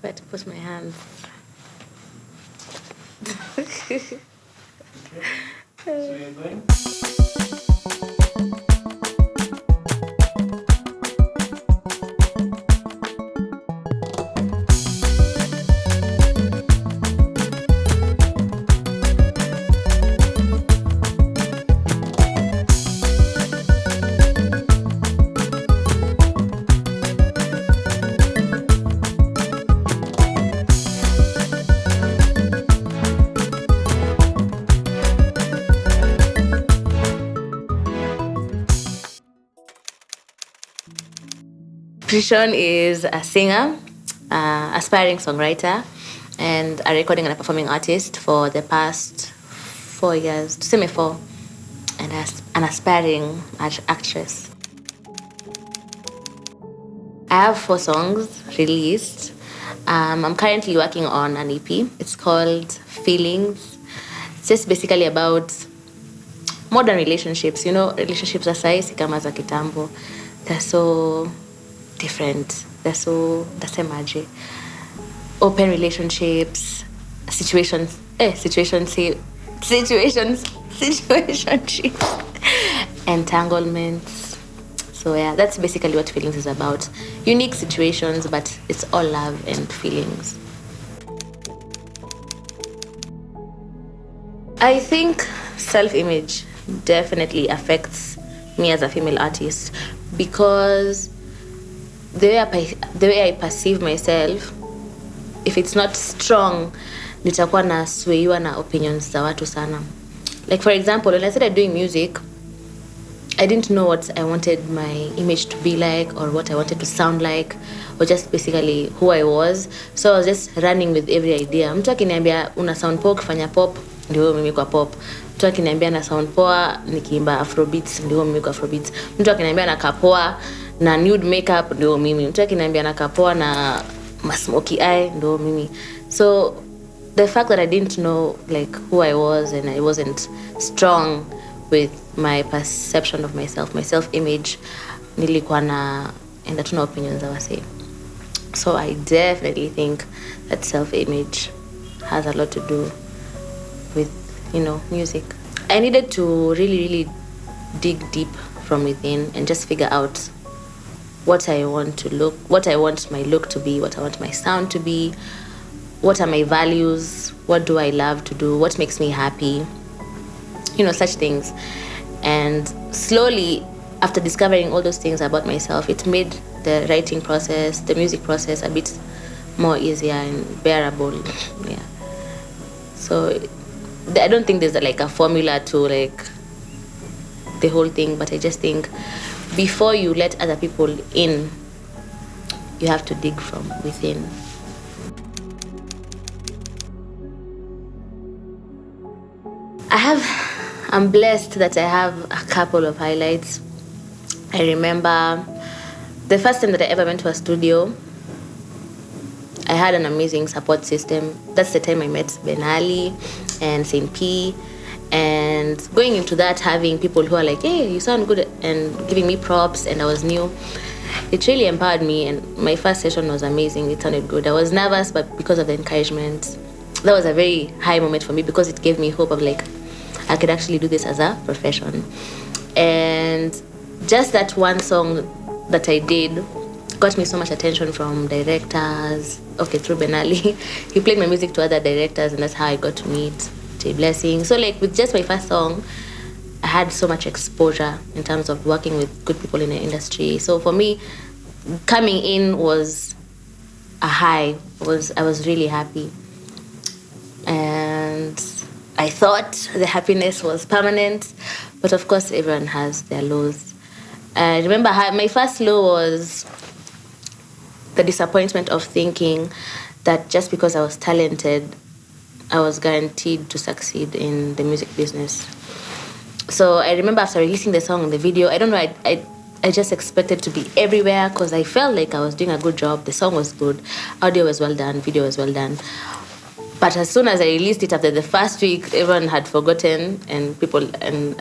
Where to put my hands? Okay. So you're going? Pryshon is a singer, aspiring songwriter, and a recording and a performing artist for the past 4 years, semi 4, and an aspiring actress. I have 4 songs released. I'm currently working on an EP. It's called Feelings. It's just basically about modern relationships. You know, relationships are sai si kama za kitambo. They're so different. They're so dasemaje. Open relationships, situationships, entanglements. So yeah, that's basically what Feelings is about. Unique situations, but it's all love and feelings. I think self-image definitely affects me as a female artist because the way I perceive myself, if it's not strong, nitakuwa na swayua na opinions za watu sana. Like for example, when I started doing music, I didn't know what I wanted my image to be like or what I wanted to sound like or just basically who I was. So I was just running with every idea. Mtu akiniambia una sound poa ukifanya pop, ndio mimi kwa pop. Mtu akiniambia na sound poa nikiimba afrobeats, ndio mimi kwa afrobeats. Mtu akiniambia na kapoa na nude makeup, ndio mimi. Mtu akiniambia na kapoa na smoky eye, ndio mimi. So the fact that I didn't know like who I was and I wasn't strong with my perception of myself, my self-image, nilikuwa na enda tuna opinions za wase. So I definitely think that self-image has a lot to do with, you know, music. I needed to really dig deep from within and just figure out what I want my look to be, what I want my sound to be, what are my values, what do I love to do, what makes me happy, you know, such things. And slowly, after discovering all those things about myself, it made the writing process, the music process a bit more easier and bearable. Yeah. So I don't think there's like a formula to like the whole thing, but I just think before you let other people in, you have to dig from within. I'm blessed that I have a couple of highlights. I remember the first time that I ever went to a studio, I had an amazing support system. That's the time I met Benali and St. P. And going into that, having people who are like, hey, you sound good, and giving me props, and I was new, it really empowered me. And my first session was amazing. It sounded good. I was nervous, but because of the encouragement, that was a very high moment for me because it gave me hope of like, I could actually do this as a profession. And just that one song that I did got me so much attention from directors. Okay, through Benali. He played my music to other directors, and that's how I got to meet J Blessing. So like with just my first song, I had so much exposure in terms of working with good people in the industry. So for me, coming in was a high. I was really happy. And I thought the happiness was permanent, but of course everyone has their lows. I remember my first low was the disappointment of thinking that just because I was talented, I was guaranteed to succeed in the music business. So I remember after releasing the song and the video, I don't know, I just expected to be everywhere because I felt like I was doing a good job. The song was good, audio was well done, video was well done. But as soon as I released it after the first week, everyone had forgotten and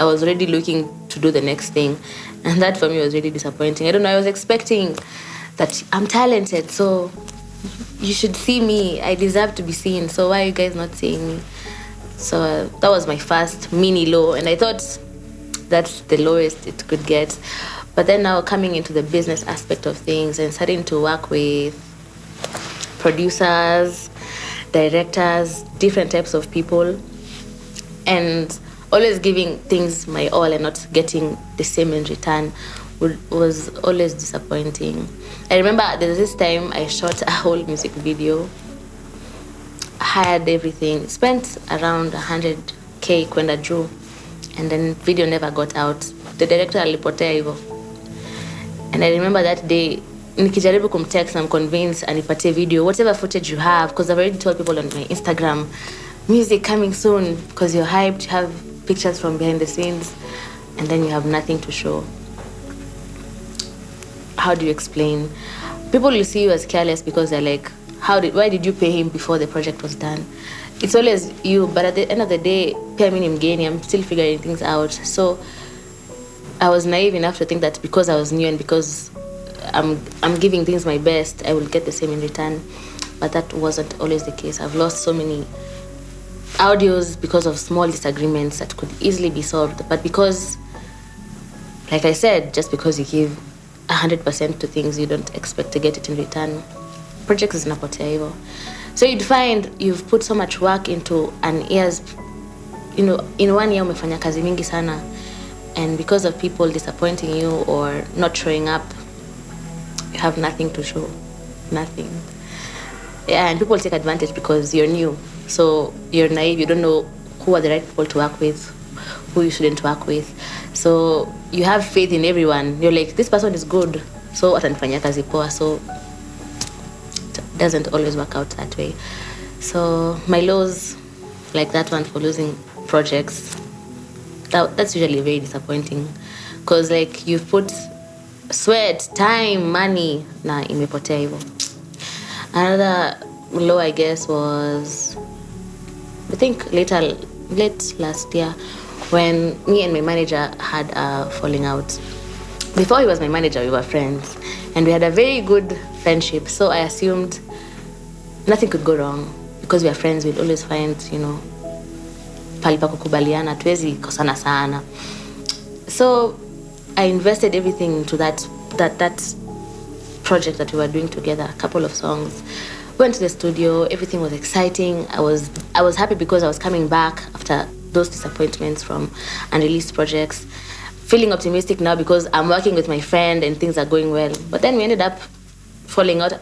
I was already looking to do the next thing. And that for me was really disappointing. I don't know, I was expecting that I'm talented, so you should see me. I deserve to be seen. So why are you guys not seeing me? So that was my first mini low, and I thought that's the lowest it could get. But then now coming into the business aspect of things and starting to work with producers, directors, different types of people, and always giving things my all and not getting the same in return was always disappointing. I remember there's this time I shot a whole music video, hired everything, spent around 100k kwenda juu, and then video never got out. The director alipotea hivyo. And I remember that day nikijaribu kumtext, I'm convinced anipatie video, whatever footage you have, because I've already told people on my Instagram, music coming soon, because you're hyped, you have pictures from behind the scenes, and then you have nothing to show. How do you explain? People will see you as careless because they're like, why did you pay him before the project was done? It's always you, but at the end of the day, pay me mgeni, I'm still figuring things out. So I was naive enough to think that because I was new and because I'm giving things my best, I will get the same in return. But that wasn't always the case. I've lost so many audios because of small disagreements that could easily be solved. But because, like I said, just because you give 100% to things, you don't expect to get it in return. Projects zinapotea hivyo. So you'd find you've put so much work into an year's, in 1 year umefanya kazi mingi sana, and because of people disappointing you or not showing up, you have nothing to show. Nothing. Yeah, and people take advantage because you're new. So you're naive, you don't know who are the right people to work with, who you shouldn't work with. So you have faith in everyone. You're like, this person is good, so atanifanyia kazi poa. So it doesn't always work out that way. So my lows, like that one for losing projects, that's usually very disappointing, because like you've put sweat, time, money, na imepotea hivyo. Another low, I guess, was, I think late last year, when me and my manager had a falling out. Before he was my manager, we were friends, and we had a very good friendship. So I assumed nothing could go wrong, because we are friends. We'll always find, pali pa kukubaliana, tuwezi kosana sana. So I invested everything into that project that we were doing together, a couple of songs. Went to the studio, everything was exciting. I was happy because I was coming back after those disappointments from unreleased projects. Feeling optimistic now because I'm working with my friend and things are going well. But then we ended up falling out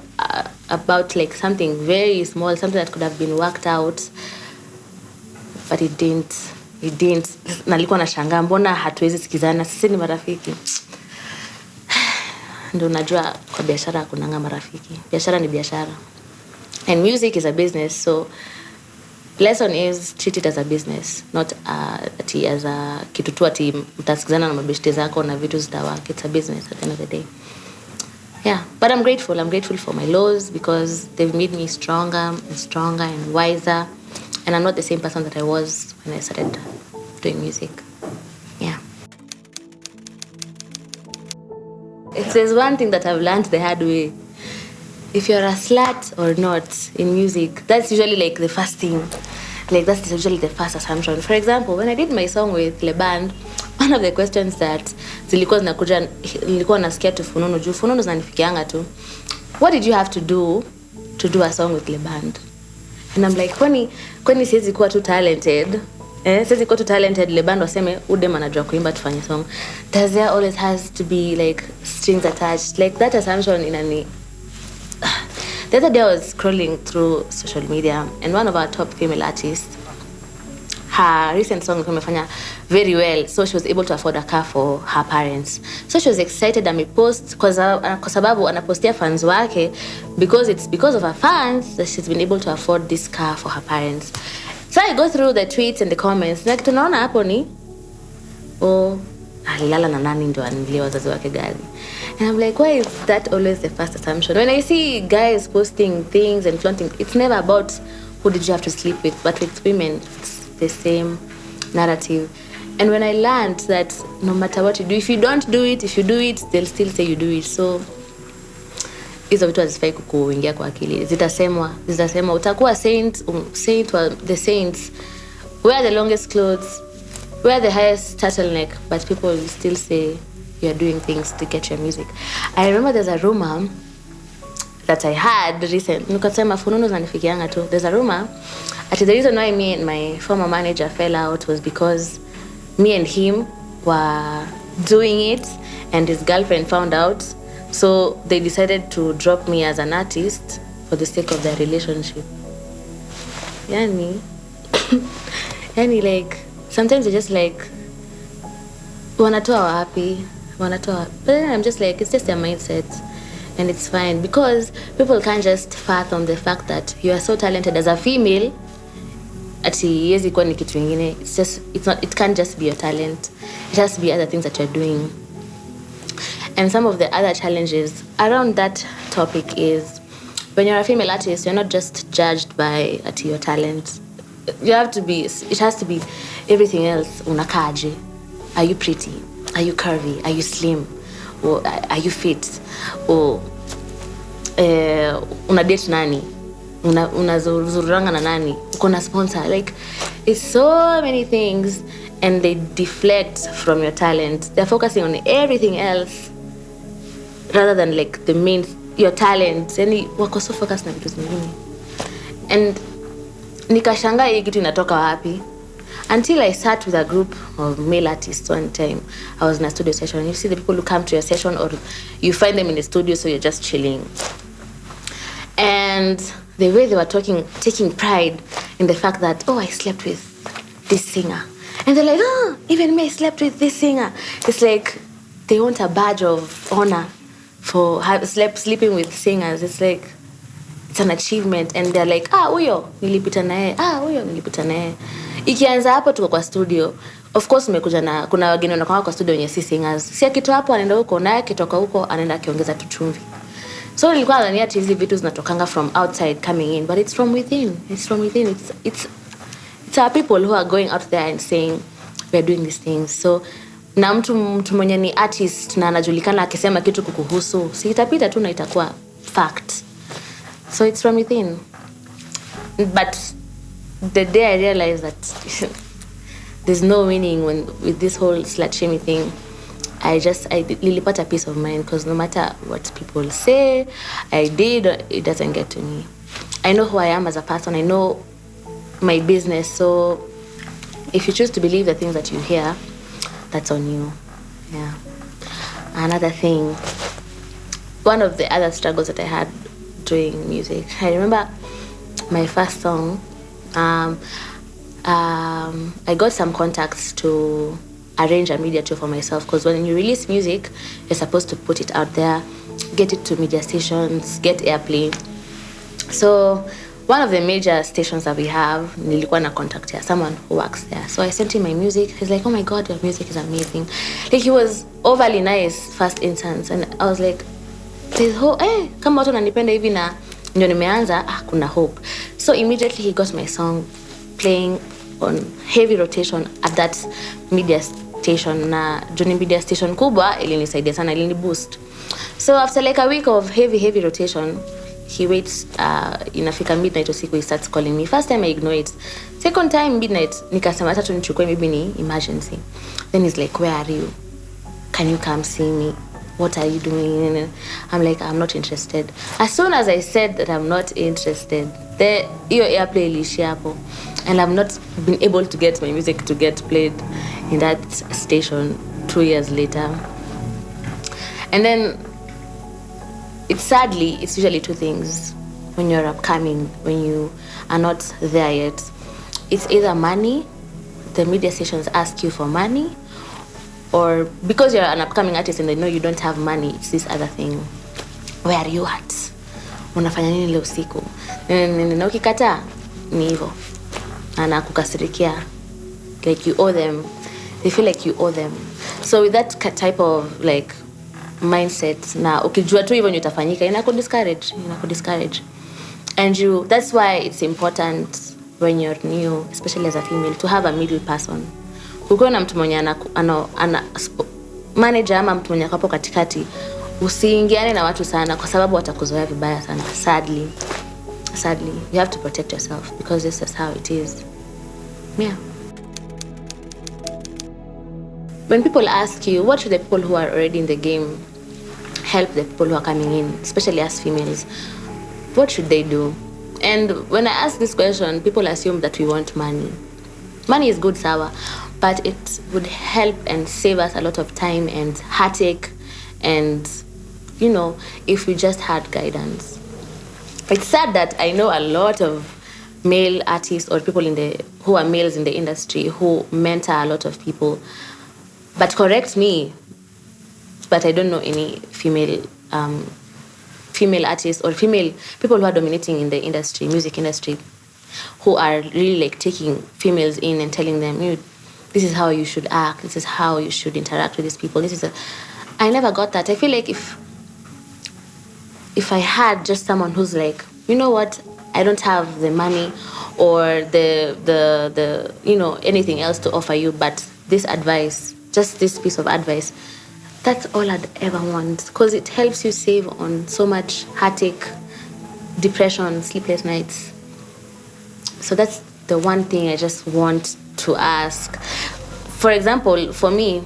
about like something very small, something that could have been worked out. But it didn't. Nalikuwa nashangaa, mbona hatuwezi sikizana, sisi ni marafiki. Ndio najua kwa biashara hakunanga marafiki. Biashara ni biashara. And music is a business, so lesson is treat it as a business, not as a kitu tu ati mtasikizana na mabeshte zako na vitu zitawaka. It's a business at the end of the day. Yeah, but I'm grateful. I'm grateful for my lows because they've made me stronger and wiser. And I'm not the same person that I was when I started doing music. Yeah. If there's one thing that I've learned the hard way, if you're a slut or not in music, that's usually like the first thing. Like that's usually the first assumption. For example, when I did my song with Le Band, one of the questions that zilikuwa zinakuja, nilikuwa nasikia tu fununu juu fununu zinanifikianga tu. What did you have to do a song with Le Band? And I'm like, kwani siwezi kuwa too talented? Siwezi kuwa too talented Le Band waseme udem anajua kuimba tufanye song. Does there always has to be like strings attached? Like that assumption inani. The other day I was scrolling through social media and one of our top female artists, her recent song imefanya very well, so she was able to afford a car for her parents. So she was excited and me post kwa sababu anapostia fans wake because it's because of her fans that she's been able to afford this car for her parents. So I go through the tweets and the comments, na kitu naona hapo ni alilala na nani ndio anilie wazazi wake gari. And I'm like, why is that always the first assumption? When I see guys posting things and flaunting, it's never about who did you have to sleep with, but with women, it's the same narrative. And when I learned that no matter what you do, if you don't do it, if you do it, they'll still say you do it. So hizo vitu hazifai kukuingia kwa akili. Zitasemwa utakuwa saint wa the saints, wear the longest clothes, wear the highest turtleneck, but people will still say you are doing things to get your music. I remember there's a rumor that I had recently. Nikasema fununu zanifikianga tu. There's a rumor that the reason why me and my former manager fell out was because me and him were doing it and his girlfriend found out. So they decided to drop me as an artist for the sake of their relationship. Yani like sometimes they're just like wanatoa wapi. But then I'm just like, it's just their mindset. And it's fine, because people can't just fathom the fact that you are so talented as a female. Ati yezi kuwa ni kitu ingine. It can't just be your talent. It has to be other things that you're doing. And some of the other challenges around that topic is when you're a female artist, you're not just judged by your talent. It has to be everything else. Unakaje? Are you pretty? Are you curvy? Are you slim? Or are you fit? Or una date nani? Unazururanga na nani? Uko na sponsor? Like, it's so many things, and they deflect from your talent. They're focusing on everything else rather than like your talent. Yani wako so focused na vitu zingine. And nikashanga hii kitu inatoka wapi? Until I sat with a group of male artists one time. I was in a studio session, and you see the people who come to your session, or you find them in the studio, so you're just chilling. And the way they were talking, taking pride in the fact that, oh, I slept with this singer. And they're like, oh, even me, I slept with this singer. It's like they want a badge of honor for sleeping with singers. It's like, it's an achievement. And they're like, huyo nilipita naye. Ikianza hapo tuko kwa studio. Of course kuna wageni wanakuwa kwa studio wenye si singers. Si akitoa hapo anaenda huko, naye akitoka huko anaenda akiongeza tu chumvi. So nilikuwa nadhani ati hizi vitu zinatokanga from outside coming in, but it's from within. It's our people who are going out there and saying we're doing these things. So na mtu mwenye ni artist na anajulikana akisema kitu kukuhusu, si itapita tu na itakuwa fact. So it's from within. But the day I realized that there's no winning with this whole slut-shaming thing, I really put a peace of mind, because no matter what people say, it doesn't get to me. I know who I am as a person. I know my business. So if you choose to believe the things that you hear, that's on you. Yeah. Another thing, one of the other struggles that I had doing music, I remember my first song, I got some contacts to arrange a media tour for myself, because when you release music, you're supposed to put it out there, get it to media stations, get airplay. So one of the major stations that we have, nilikuwa na contact here, someone who works there. So I sent him my music. He's like, oh my God, your music is amazing. Like, he was overly nice first instance, and I was like, there's hope. Kama watu wananipenda hivi na ndio nimeanza, kuna hope. So immediately he got my song playing on heavy rotation at that media station. Na juni media station kubwa ilinisaidia sana, ilini boost. So after like a week of heavy rotation, he waits, inafika midnight usiku, he starts calling me. First time I ignore it. Second time midnight, nikasema tatu nichukue, maybe ni emergency. Then he's like, where are you? Can you come see me? What are you doing? I'm like, I'm not interested. As soon as I said that I'm not interested, your airplay ilishia hapo, and I've not been able to get my music to get played in that station 2 years later. And then it's usually two things when you're upcoming, when you are not there yet. It's either money, the media stations ask you for money, or because you're an upcoming artist and they know you don't have money, it's this other thing. Where are you at? Unafanya nini leo usiku? Na ukikataa ni hivyo. Anakukasirikia. Like you owe them. They feel like you owe them. So with that type of like mindset, na ukijua tu hivyo utafanyika, inakudiscourage. And that's why it's important when you're new, especially as a female, to have a middle person. Ukiwa na mtu mwenye ana manager ama mtu mwenye hapo katikati, usiingiane na watu sana kwa sababu watakuzoea vibaya sana. Sadly you have to protect yourself because this is how it is. Yeah. When people ask you, what should the people who are already in the game help the people who are coming in, especially as females, what should they do? And when I ask this question, people assume that we want money. Money is good, sawa, but it would help and save us a lot of time and heartache, and if we just had guidance. It's sad that I know a lot of male artists or people who are males in the industry who mentor a lot of people. But correct me, but I don't know any female artists or female people who are dominating in the industry, music industry, who are really like taking females in and telling them, this is how you should act, this is how you should interact with these people. I never got that. I feel like if I had just someone who's like, you know what, I don't have the money or the anything else to offer you, but this advice, just this piece of advice, that's all I'd ever want, because it helps you save on so much heartache, depression, sleepless nights. So that's the one thing I just want to ask. For example, for me,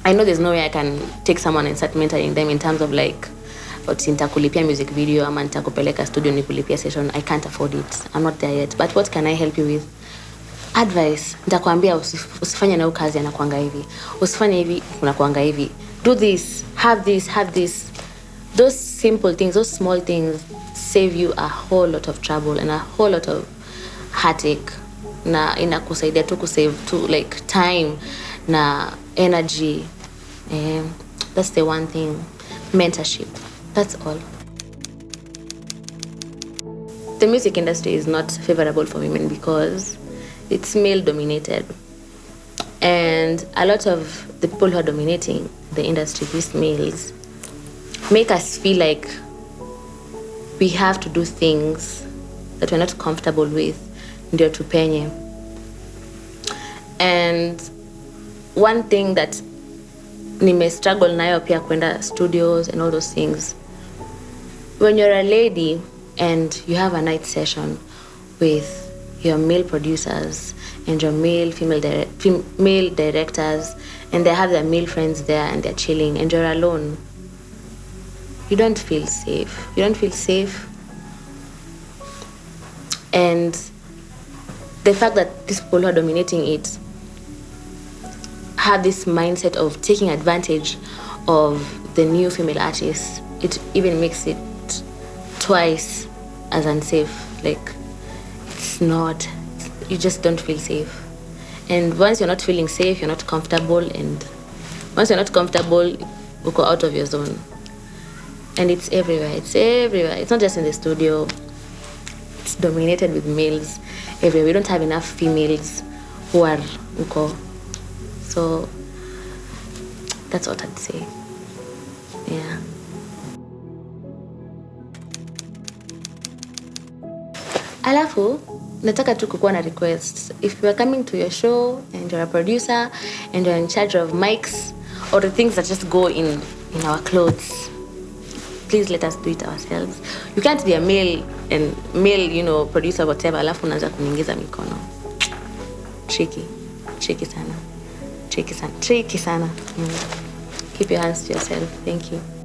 I know there's no way I can take someone and start mentoring them in terms of like, nitakulipia music video ama nitakupeleka studio nikulipia session. I can't afford it. I'm not there yet. But what can I help you with? Advice. Nitakwambia usifanye na kazi anakuanga hivi. Usifanye hivi unakuanga hivi. Do this, have this. Those simple things, those small things save you a whole lot of trouble and a whole lot of heartache. Na inakusaidia tu kusave tu like time na energy. That's the one thing. Mentorship. That's all. The music industry is not favorable for women because it's male dominated. And a lot of the people who are dominating the industry, these males, make us feel like we have to do things that we're not comfortable with ndio tupenye. And one thing that nime struggle nayo pia kwenda studios and all those things, when you're a lady and you have a night session with your male producers and your female directors, and they have their male friends there and they're chilling and you're alone, you don't feel safe. And the fact that these people who are dominating it have this mindset of taking advantage of the new female artists, it even makes it twice as unsafe. Like, it's not, you just don't feel safe. And once you're not feeling safe, you're not comfortable, and once you're not comfortable, you go out of your zone. And it's everywhere. It's not just in the studio. It's dominated with males everywhere. We don't have enough females who are uko. So that's what I'd say. Yeah. Alafu, nataka tu kukuwa na request. If you're coming to your show and you're a producer and you're in charge of mics or the things that just go in our clothes, please let us do it ourselves. You can't be a male, producer, whatever, alafu unaanza kuniingiza mikono. Tricky sana. Keep your hands to yourself. Thank you.